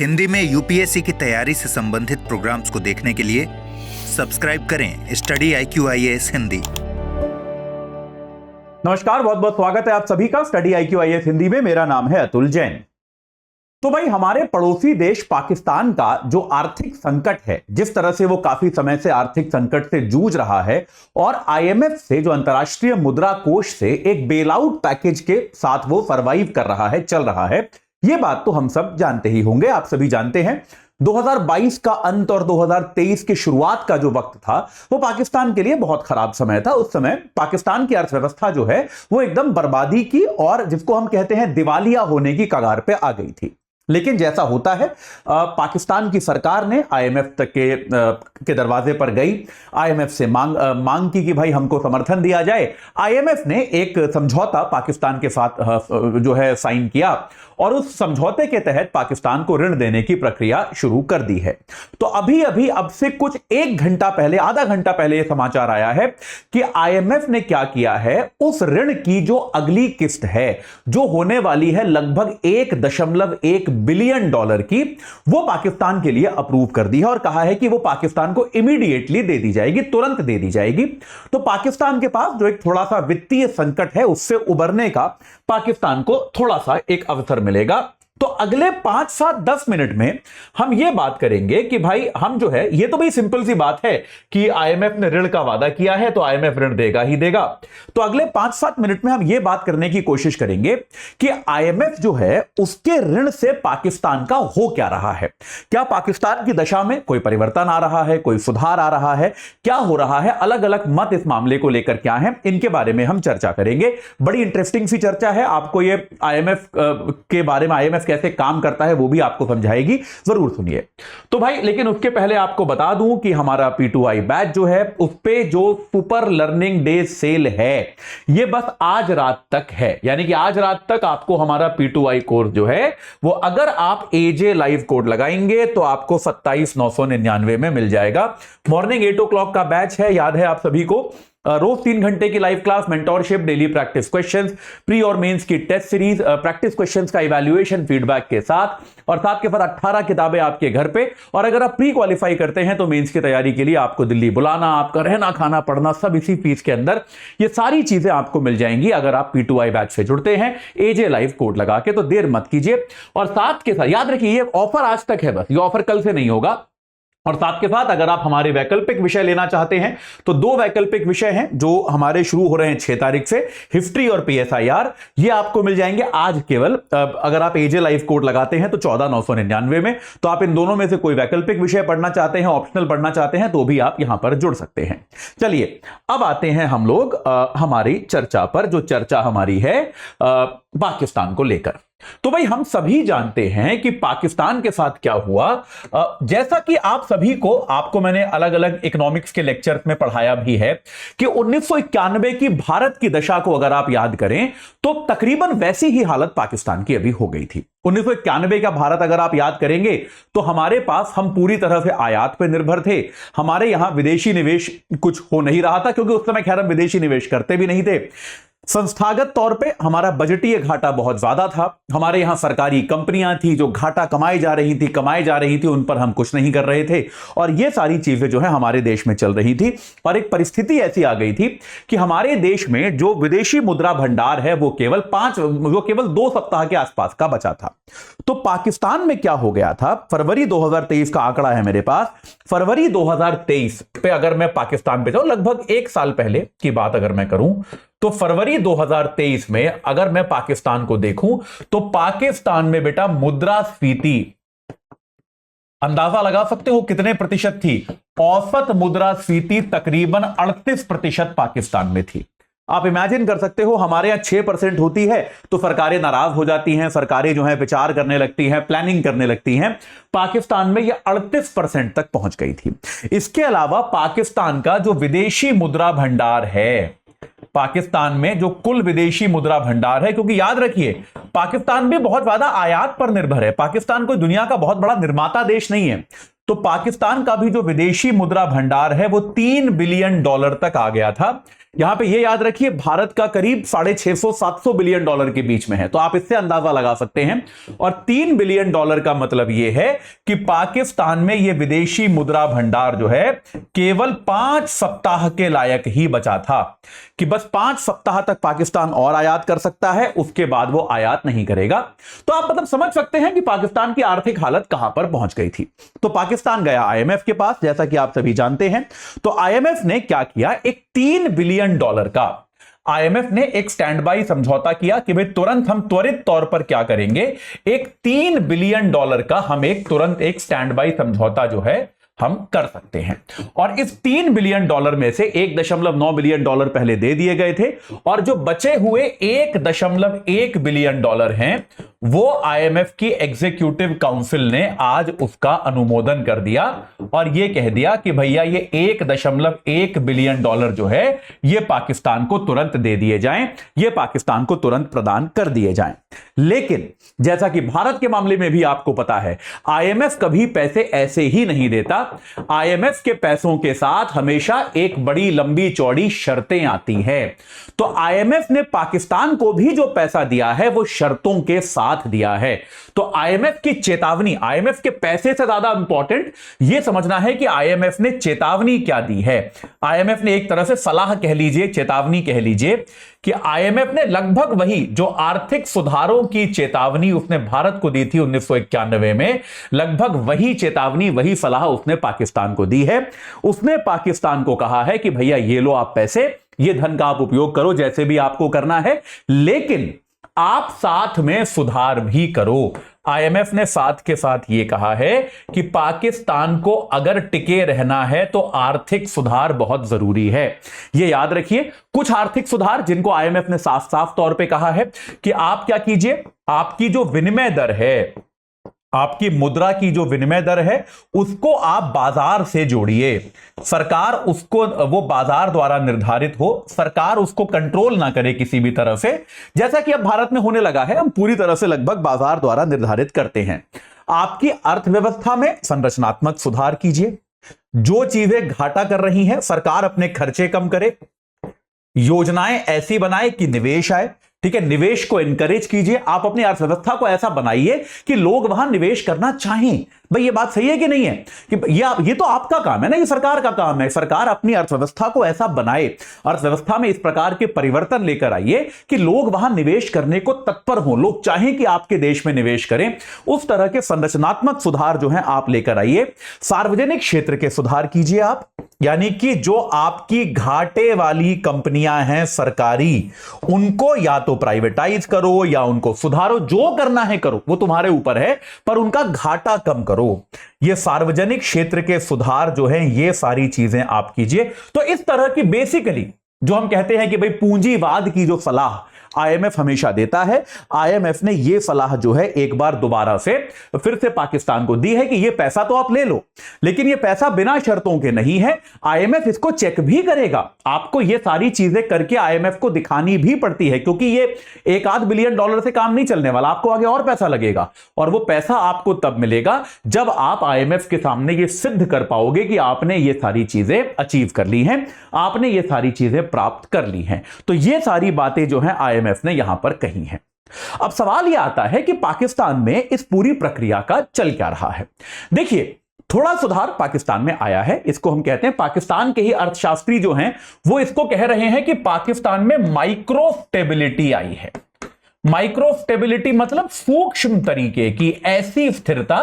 हिंदी में यूपीएससी की तैयारी से संबंधित प्रोग्राम्स को देखने के लिए सब्सक्राइब करें स्टडी IQ-IAS हिंदी। नमस्कार, बहुत बहुत स्वागत है आप सभी का स्टडी IQ-IAS हिंदी में। मेरा नाम है अतुल जैन। तो भाई, हमारे पड़ोसी देश पाकिस्तान का जो आर्थिक संकट है, जिस तरह से वो काफी समय से आर्थिक संकट से जूझ रहा है और IMF से, जो अंतर्राष्ट्रीय मुद्रा कोष से एक बेल आउट पैकेज के साथ वो सर्वाइव कर रहा है, चल रहा है, ये बात तो हम सब जानते ही होंगे। आप सभी जानते हैं 2022 का अंत और 2023 की शुरुआत का जो वक्त था वो पाकिस्तान के लिए बहुत खराब समय था। उस समय पाकिस्तान की अर्थव्यवस्था जो है वो एकदम बर्बादी की और जिसको हम कहते हैं दिवालिया होने की कगार पे आ गई थी। लेकिन जैसा होता है, पाकिस्तान की सरकार ने IMF तक के दरवाजे पर गई, IMF से मांग की कि भाई हमको समर्थन दिया जाए। IMF ने एक समझौता पाकिस्तान के साथ जो है साइन किया और उस समझौते के तहत पाकिस्तान को ऋण देने की प्रक्रिया शुरू कर दी है। तो अभी अब से कुछ एक घंटा पहले, आधा घंटा पहले यह समाचार आया है कि IMF ने क्या किया है, उस ऋण की जो अगली किस्त है, जो होने वाली है लगभग $1.1 बिलियन की, वो पाकिस्तान के लिए अप्रूव कर दी है और कहा है कि वो पाकिस्तान को इमीडिएटली दे दी जाएगी, तुरंत दे दी जाएगी। तो पाकिस्तान के पास जो एक थोड़ा सा वित्तीय संकट है, उससे उबरने का पाकिस्तान को थोड़ा सा एक अवसर मिलेगा। तो अगले 5-7-10 मिनट में हम ये बात करेंगे कि भाई हम जो है, ये तो भाई सिंपल सी बात है कि IMF ने ऋण का वादा किया है तो IMF ऋण देगा ही देगा। तो अगले 5-7 मिनट में हम ये बात करने की कोशिश करेंगे कि IMF जो है उसके ऋण से पाकिस्तान का हो क्या रहा है। क्या पाकिस्तान की दशा में कोई परिवर्तन आ रहा है, कोई सुधार आ रहा है, क्या हो रहा है, अलग अलग मत इस मामले को लेकर क्या है, इनके बारे में हम चर्चा करेंगे। बड़ी इंटरेस्टिंग सी चर्चा है। आपको ये IMF के बारे में, IMF कैसे काम करता है, वो भी आपको समझाएगी, जरूर सुनिए। तो भाई, लेकिन उसके पहले आपको बता दूं कि हमारा P2I बैच जो है उस पे जो सुपर लर्निंग डे सेल है, ये बस आज रात तक है। यानी कि आज रात तक आपको हमारा P2I कोर्स जो है वो, अगर आप AJ लाइव कोड लगाएंगे तो आपको 27,999 में मिल जाएगा। मॉर्निंग 8 o'clock का बैच है, याद है आप सभी को। रोज 3 घंटे की live class, mentorship, daily practice questions, pre और मेंस की टेस्ट सीरीज, प्रैक्टिस क्वेश्चंस का इवैल्यूएशन फीडबैक के साथ, और साथ के साथ 18 किताबें आपके घर पे। और अगर आप प्री क्वालिफाई करते हैं तो मेंस की तैयारी के लिए आपको दिल्ली बुलाना, आपका रहना, खाना, पढ़ना सब इसी फीस के अंदर। ये सारी चीजें आपको मिल जाएंगी अगर आप P2I बैच से जुड़ते हैं AJ लाइव कोड लगा के। तो देर मत कीजिए। और साथ के साथ याद रखिए, ये ऑफर आज तक है, बस ये ऑफर कल से नहीं होगा। और साथ के साथ अगर आप हमारे वैकल्पिक विषय लेना चाहते हैं तो 2 वैकल्पिक विषय हैं जो हमारे शुरू हो रहे हैं 6 तारीख से, हिस्ट्री और PSIR। ये आपको मिल जाएंगे आज केवल, अगर आप AJ लाइव कोड लगाते हैं तो 14,999 में। तो आप इन दोनों में से कोई वैकल्पिक विषय पढ़ना चाहते हैं, ऑप्शनल पढ़ना चाहते हैं, तो भी आप यहां पर जुड़ सकते हैं। चलिए, अब आते हैं हम लोग हमारी चर्चा पर, जो चर्चा हमारी है पाकिस्तान को लेकर। तो भाई, हम सभी जानते हैं कि पाकिस्तान के साथ क्या हुआ। जैसा कि आप सभी को, आपको मैंने अलग अलग इकोनॉमिक्स के लेक्चर्स में पढ़ाया भी है कि 1991 की भारत की दशा को अगर आप याद करें तो तकरीबन वैसी ही हालत पाकिस्तान की अभी हो गई थी। 1991 का भारत अगर आप याद करेंगे तो हमारे पास, हम पूरी तरह से आयात पर निर्भर थे। हमारे यहां विदेशी निवेश कुछ हो नहीं रहा था, क्योंकि उस समय खैर हम विदेशी निवेश करते भी नहीं थे। संस्थागत तौर पे हमारा बजटीय घाटा बहुत ज्यादा था। हमारे यहां सरकारी कंपनियां थी जो घाटा कमाई जा रही थी, उन पर हम कुछ नहीं कर रहे थे। और ये सारी चीजें जो है हमारे देश में चल रही थी। और एक परिस्थिति ऐसी आ गई थी कि हमारे देश में जो विदेशी मुद्रा भंडार है वो केवल 2 सप्ताह के आसपास का बचा था। तो पाकिस्तान में क्या हो गया था, फरवरी 2023 का आंकड़ा है मेरे पास। फरवरी 2023 पे अगर मैं पाकिस्तान पे जाऊं, लगभग 1 साल पहले की बात अगर मैं करूं, तो फरवरी 2023 में अगर मैं पाकिस्तान को देखूं तो पाकिस्तान में बेटा मुद्रास्फीति, अंदाजा लगा सकते हो कितने प्रतिशत थी? औसत मुद्रास्फीति तकरीबन 38% पाकिस्तान में थी। आप इमेजिन कर सकते हो, हमारे यहां 6% होती है तो सरकारें नाराज हो जाती हैं, सरकारें जो है विचार करने लगती हैं, प्लानिंग करने लगती हैं। पाकिस्तान में यह 38% तक पहुंच गई थी। इसके अलावा पाकिस्तान का जो विदेशी मुद्रा भंडार है, पाकिस्तान में जो कुल विदेशी मुद्रा भंडार है, क्योंकि याद रखिए पाकिस्तान भी बहुत ज्यादा आयात पर निर्भर है, पाकिस्तान कोई दुनिया का बहुत बड़ा निर्माता देश नहीं है। तो पाकिस्तान का भी जो विदेशी मुद्रा भंडार है वो $3 बिलियन तक आ गया था। यहां पे ये याद रखिए भारत का करीब 650-700 बिलियन डॉलर के बीच में है, तो आप इससे अंदाजा लगा सकते हैं। और 3 बिलियन डॉलर का मतलब ये है कि पाकिस्तान में ये विदेशी मुद्रा भंडार जो है केवल 5 सप्ताह के लायक ही बचा था, कि बस 5 सप्ताह तक पाकिस्तान और आयात कर सकता है, उसके बाद वो आयात नहीं करेगा। तो आप मतलब समझ सकते हैं कि पाकिस्तान की आर्थिक हालत कहां पर पहुंच गई थी। तो पाकिस्तान गया आईएमएफ के पास, जैसा कि आप सभी जानते हैं। तो आईएमएफ ने क्या किया, एक 3 बिलियन डॉलर का आईएमएफ ने एक स्टैंड बाई समझौता किया कि भाई तुरंत हम त्वरित तौर पर क्या करेंगे, एक 3 बिलियन डॉलर का हम तुरंत एक स्टैंड बाई समझौता जो है हम कर सकते हैं। और इस 3 बिलियन डॉलर में से 1.9 बिलियन डॉलर पहले दे दिए गए थे, और जो बचे हुए 1.1 बिलियन डॉलर हैं वो आईएमएफ की एग्जीक्यूटिव काउंसिल ने आज उसका अनुमोदन कर दिया और यह कह दिया कि भैया ये 1.1 बिलियन डॉलर जो है ये पाकिस्तान को तुरंत दे दिए जाएं, ये पाकिस्तान को तुरंत प्रदान कर दिए जाएं। लेकिन जैसा कि भारत के मामले में भी आपको पता है, आईएमएफ कभी पैसे ऐसे ही नहीं देता। आईएमएफ के पैसों के साथ हमेशा एक बड़ी लंबी चौड़ी शर्तें आती हैं। तो आईएमएफ ने पाकिस्तान को भी जो पैसा दिया है वो शर्तों के साथ दिया है। तो आईएमएफ की चेतावनी, आईएमएफ के पैसे से ज्यादा इंपॉर्टेंट यह समझना है कि आईएमएफ ने चेतावनी क्या दी है। आईएमएफ ने एक तरह से सलाह कह लीजिए, चेतावनी कह लीजिए, कि आईएमएफ ने लगभग वही जो आर्थिक सुधारों की चेतावनी उसने भारत को दी थी 1991 में, लगभग वही चेतावनी, वही सलाह उसने पाकिस्तान को दी है। उसने पाकिस्तान को कहा है कि भैया ये लो आप पैसे, ये धन का आप उपयोग करो जैसे भी आपको करना है, लेकिन आप साथ में सुधार भी करो। आईएमएफ ने साथ के साथ यह कहा है कि पाकिस्तान को अगर टिके रहना है तो आर्थिक सुधार बहुत जरूरी है। यह याद रखिए, कुछ आर्थिक सुधार जिनको आईएमएफ ने साफ साफ तौर पे कहा है कि आप क्या कीजिए, आपकी जो विनिमय दर है, आपकी मुद्रा की जो विनिमय दर है उसको आप बाजार से जोड़िए। सरकार उसको, वो बाजार द्वारा निर्धारित हो, सरकार उसको कंट्रोल ना करे किसी भी तरह से, जैसा कि अब भारत में होने लगा है। हम पूरी तरह से लगभग बाजार द्वारा निर्धारित करते हैं। आपकी अर्थव्यवस्था में संरचनात्मक सुधार कीजिए। जो चीजें घाटा कर रही हैं, सरकार अपने खर्चे कम करे, योजनाएं ऐसी बनाए कि निवेश आए। ठीक है, निवेश को एनकरेज कीजिए। आप अपनी अर्थव्यवस्था को ऐसा बनाइए कि लोग वहां निवेश करना चाहें। भाई ये बात सही है कि नहीं है, कि ये तो आपका काम है ना, ये सरकार का काम है। सरकार अपनी अर्थव्यवस्था को ऐसा बनाए, अर्थव्यवस्था में इस प्रकार के परिवर्तन लेकर आइए कि लोग वहां निवेश करने को तत्पर हों, लोग चाहें कि आपके देश में निवेश करें। उस तरह के संरचनात्मक सुधार जो है आप लेकर आइए। सार्वजनिक क्षेत्र के सुधार कीजिए आप, यानी कि जो आपकी घाटे वाली कंपनियां हैं सरकारी, उनको या तो प्राइवेटाइज करो या उनको सुधारो, जो करना है करो, वो तुम्हारे ऊपर है, पर उनका घाटा कम करो। ये सार्वजनिक क्षेत्र के सुधार जो हैं, ये सारी चीजें आप कीजिए। तो इस तरह की बेसिकली जो हम कहते हैं कि भाई पूंजीवाद की जो सलाह आईएमएफ हमेशा देता है, आईएमएफ ने यह सलाह जो है एक बार दोबारा से फिर से पाकिस्तान को दी है कि यह पैसा तो आप ले लो, लेकिन यह पैसा बिना शर्तों के नहीं है। आईएमएफ इसको चेक भी करेगा। आपको यह सारी चीजें करके आईएमएफ को दिखानी भी पड़ती है, क्योंकि यह 1-8 बिलियन डॉलर से काम नहीं चलने वाला, आपको आगे और पैसा लगेगा। और वो पैसा आपको तब मिलेगा जब आप आईएमएफ के सामने यह सिद्ध कर पाओगे कि आपने ये सारी चीजें अचीव कर ली हैं, आपने ये सारी चीजें प्राप्त कर ली हैं। तो ये सारी बातें जो है आईएमएफ ने यहां पर कही है। अब सवाल यह आता है कि पाकिस्तान में इस पूरी प्रक्रिया का चल क्या रहा है। देखिए, थोड़ा सुधार पाकिस्तान में आया है, इसको हम कहते हैं, पाकिस्तान के ही अर्थशास्त्री जो हैं वो इसको कह रहे हैं कि पाकिस्तान में माइक्रो स्टेबिलिटी आई है। माइक्रो स्टेबिलिटी मतलब सूक्ष्म तरीके की ऐसी स्थिरता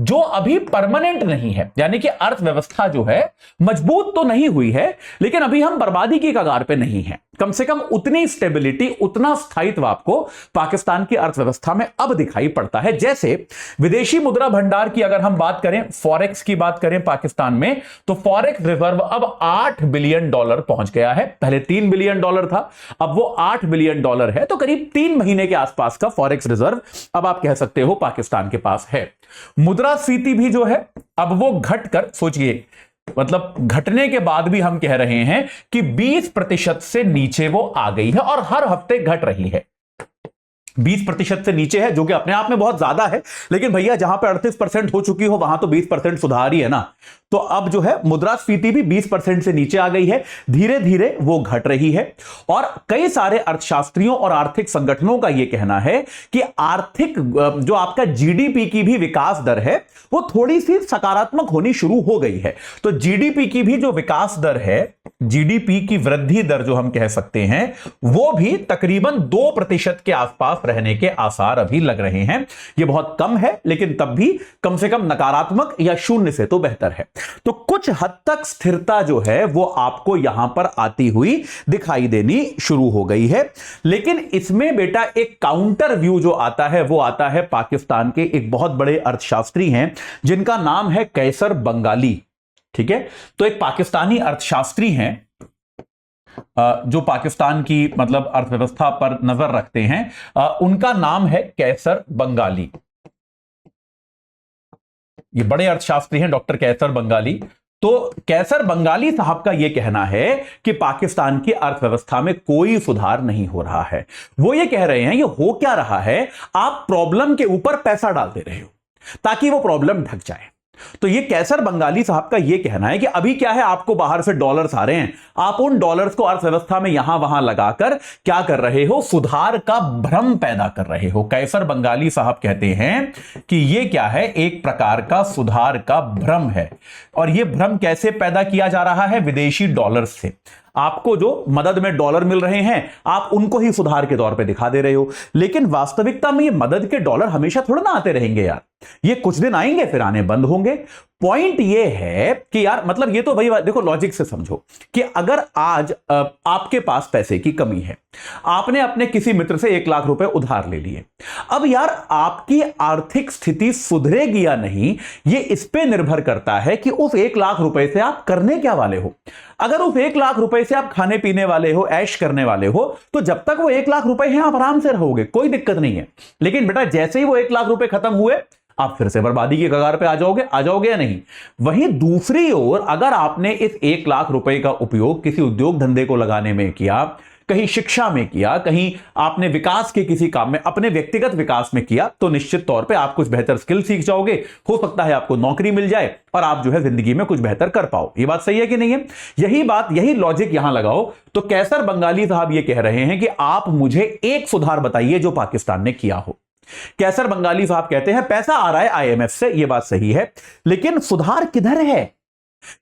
जो अभी परमानेंट नहीं है, यानी कि अर्थव्यवस्था जो है मजबूत तो नहीं हुई है, लेकिन अभी हम बर्बादी की कगार पे नहीं है। कम से कम उतनी स्टेबिलिटी, उतना स्थायित्व आपको पाकिस्तान की अर्थव्यवस्था में अब दिखाई पड़ता है। जैसे विदेशी मुद्रा भंडार की अगर हम बात करें, फॉरेक्स की बात करें पाकिस्तान में, तो फॉरेक्स रिजर्व अब 8 बिलियन डॉलर पहुंच गया है। पहले 3 बिलियन डॉलर था, अब वो 8 बिलियन डॉलर है। तो करीब 3 महीने के आसपास का फॉरेक्स रिजर्व अब आप कह सकते हो पाकिस्तान के पास है। मुद्रास्फीति भी जो है अब वो घटकर, सोचिए, मतलब घटने के बाद भी हम कह रहे हैं कि 20% से नीचे वो आ गई है और हर हफ्ते घट रही है। 20% से नीचे है, जो कि अपने आप में बहुत ज्यादा है, लेकिन भैया जहां पे 38% हो चुकी हो वहां तो 20% सुधार ही है ना। तो अब जो है मुद्रास्फीति भी 20% से नीचे आ गई है, धीरे धीरे वो घट रही है। और कई सारे अर्थशास्त्रियों और आर्थिक संगठनों का यह कहना है कि आर्थिक जो आपका जीडीपी की भी विकास दर है वो थोड़ी सी सकारात्मक होनी शुरू हो गई है। तो जीडीपी की भी जो विकास दर है, जीडीपी की वृद्धि दर जो हम कह सकते हैं, वो भी तकरीबन 2% के आसपास रहने के आसार अभी लग रहे हैं। ये बहुत कम है, लेकिन तब भी कम से कम नकारात्मक या शून्य से तो बेहतर है। तो कुछ हद तक स्थिरता जो है वो आपको यहां पर आती हुई दिखाई देनी शुरू हो गई है। लेकिन इसमें बेटा एक काउंटर व्यू जो आता है वो आता है पाकिस्तान के एक बहुत बड़े अर्थशास्त्री हैं जिनका नाम है कैसर बंगाली। ठीक है, तो एक पाकिस्तानी अर्थशास्त्री हैं जो पाकिस्तान की मतलब अर्थव्यवस्था पर नजर रखते हैं। उनका नाम है कैसर बंगाली। ये बड़े अर्थशास्त्री हैं डॉक्टर कैसर बंगाली। तो कैसर बंगाली साहब का यह कहना है कि पाकिस्तान की अर्थव्यवस्था में कोई सुधार नहीं हो रहा है। वो ये कह रहे हैं ये हो क्या रहा है, आप प्रॉब्लम के ऊपर पैसा डाल दे रहे हो ताकि वो प्रॉब्लम ढक जाए। तो ये कैसर बंगाली साहब का यह कहना है कि अभी क्या है, आपको बाहर से डॉलर्स आ रहे हैं, आप उन डॉलर्स को अर्थव्यवस्था में यहां वहां लगाकर क्या कर रहे हो, सुधार का भ्रम पैदा कर रहे हो। कैसर बंगाली साहब कहते हैं कि यह क्या है, एक प्रकार का सुधार का भ्रम है। और यह भ्रम कैसे पैदा किया जा रहा है, विदेशी डॉलर्स से। आपको जो मदद में डॉलर मिल रहे हैं आप उनको ही सुधार के तौर पे दिखा दे रहे हो, लेकिन वास्तविकता में ये मदद के डॉलर हमेशा थोड़ा ना आते रहेंगे यार, ये कुछ दिन आएंगे फिर आने बंद होंगे। पॉइंट ये है कि यार मतलब ये तो भाई देखो लॉजिक से समझो कि अगर आज आपके पास पैसे की कमी है, आपने अपने किसी मित्र से 1 लाख रुपए उधार ले लिए। अब यार आपकी आर्थिक स्थिति सुधरेगी या नहीं ये इस पे निर्भर करता है कि उस 1 लाख रुपए से आप करने क्या वाले हो। अगर उस 1 लाख रुपए से आप खाने पीने वाले हो, ऐश करने वाले हो, तो जब तक वो 1 लाख रुपए हैं आप आराम से रहोगे, कोई दिक्कत नहीं है। लेकिन बेटा जैसे ही वो 1 लाख रुपए खत्म हुए आप फिर से बर्बादी की कगार पे आ जाओगे या नहीं। वहीं दूसरी ओर अगर आपने इस 1 लाख रुपए का उपयोग किसी उद्योग धंधे को लगाने में किया, कहीं शिक्षा में किया, कहीं आपने विकास के किसी काम में, अपने व्यक्तिगत विकास में किया, तो निश्चित तौर पे आप कुछ बेहतर स्किल सीख जाओगे, हो सकता है आपको नौकरी मिल जाए और आप जो है जिंदगी में कुछ बेहतर कर पाओ। ये बात सही है कि नहीं है? यही बात, यही लॉजिक यहां लगाओ। तो कैसर बंगाली साहब ये कह रहे हैं कि आप मुझे एक सुधार बताइए जो पाकिस्तान ने किया हो। कैसर बंगाली साहब कहते हैं पैसा आ रहा है आईएमएफ से, यह बात सही है, लेकिन सुधार किधर है?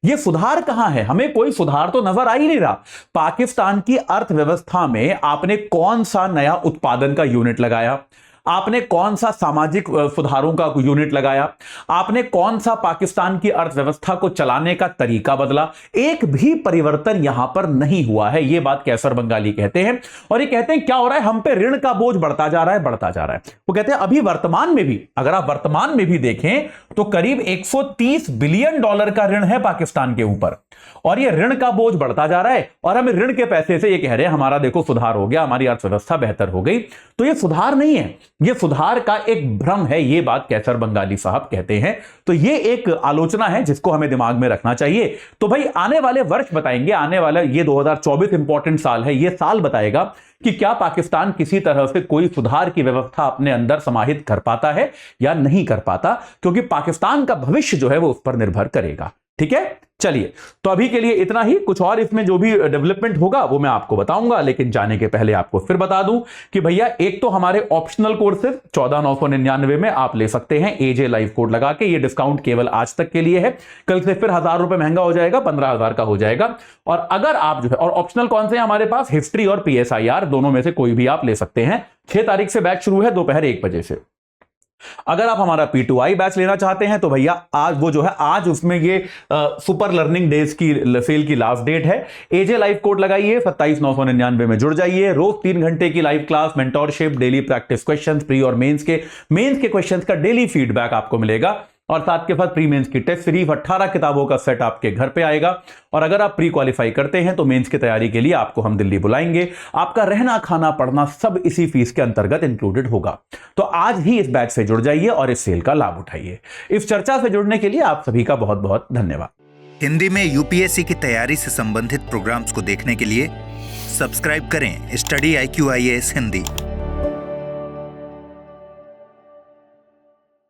ये सुधार कहां है? हमें कोई सुधार तो नजर आ ही नहीं रहा। पाकिस्तान की अर्थव्यवस्था में आपने कौन सा नया उत्पादन का यूनिट लगाया? आपने कौन सा सामाजिक सुधारों का यूनिट लगाया? आपने कौन सा पाकिस्तान की अर्थव्यवस्था को चलाने का तरीका बदला? एक भी परिवर्तन यहां पर नहीं हुआ है। यह बात कैसर बंगाली कहते हैं। और ये कहते हैं क्या हो रहा है, हम पे ऋण का बोझ बढ़ता जा रहा है। वो कहते हैं अभी वर्तमान में भी, अगर आप वर्तमान में भी देखें तो करीब 130 बिलियन डॉलर का ऋण है पाकिस्तान के ऊपर, और यह ऋण का बोझ बढ़ता जा रहा है। और हमें ऋण के पैसे से ये कह रहे हैं हमारा देखो सुधार हो गया, हमारी अर्थव्यवस्था बेहतर हो गई। तो यह सुधार नहीं है, यह सुधार का एक भ्रम है। यह बात कैसर बंगाली साहब कहते हैं। तो यह एक आलोचना है जिसको हमें दिमाग में रखना चाहिए। तो भाई आने वाले वर्ष बताएंगे, आने वाला ये 2024 इंपॉर्टेंट साल है, यह साल बताएगा कि क्या पाकिस्तान किसी तरह से कोई सुधार की व्यवस्था अपने अंदर समाहित कर पाता है या नहीं कर पाता, क्योंकि पाकिस्तान का भविष्य जो है वो उस पर निर्भर करेगा। ठीक है, चलिए तो अभी के लिए इतना ही। कुछ और इसमें जो भी डेवलपमेंट होगा वो मैं आपको बताऊंगा, लेकिन जाने के पहले आपको फिर बता दूं कि भैया एक तो हमारे ऑप्शनल कोर्सेज 14,999 में आप ले सकते हैं एजे लाइव कोड लगा के। ये डिस्काउंट केवल आज तक के लिए है, कल से फिर 1,000 रुपए महंगा हो जाएगा, 15,000 का हो जाएगा। और अगर आप जो है, और ऑप्शनल कौन से हैं हमारे पास, हिस्ट्री और PSIR, दोनों में से कोई भी आप ले सकते हैं। 6 तारीख से बैच शुरू है दोपहर 1 बजे से। अगर आप हमारा P2I बैच लेना चाहते हैं तो भैया आज वो जो है, आज उसमें ये सुपर लर्निंग डेज की सेल की लास्ट डेट है। एजे लाइव कोड लगाइए, 27,999 में जुड़ जाइए। रोज 3 घंटे की live class, mentorship, daily practice questions, pre और मेंस के क्वेश्चंस का डेली फीडबैक आपको मिलेगा, और साथ के साथ प्री मेंस की टेस्ट सीरीज 18 किताबों का सेट आपके घर पे आएगा। और अगर आप प्री क्वालिफाई करते हैं तो मेंस की तैयारी के लिए आपको हम दिल्ली बुलाएंगे। आपका रहना खाना पढ़ना सब इसी फीस के अंतर्गत इंक्लूडेड होगा। तो आज ही इस बैच से जुड़ जाइए और इस सेल का लाभ उठाइए। इस चर्चा से जुड़ने के लिए आप सभी का बहुत बहुत धन्यवाद। हिंदी में यूपीएससी की तैयारी से संबंधित प्रोग्राम्स को देखने के लिए सब्सक्राइब करें स्टडी IQ IAS हिंदी।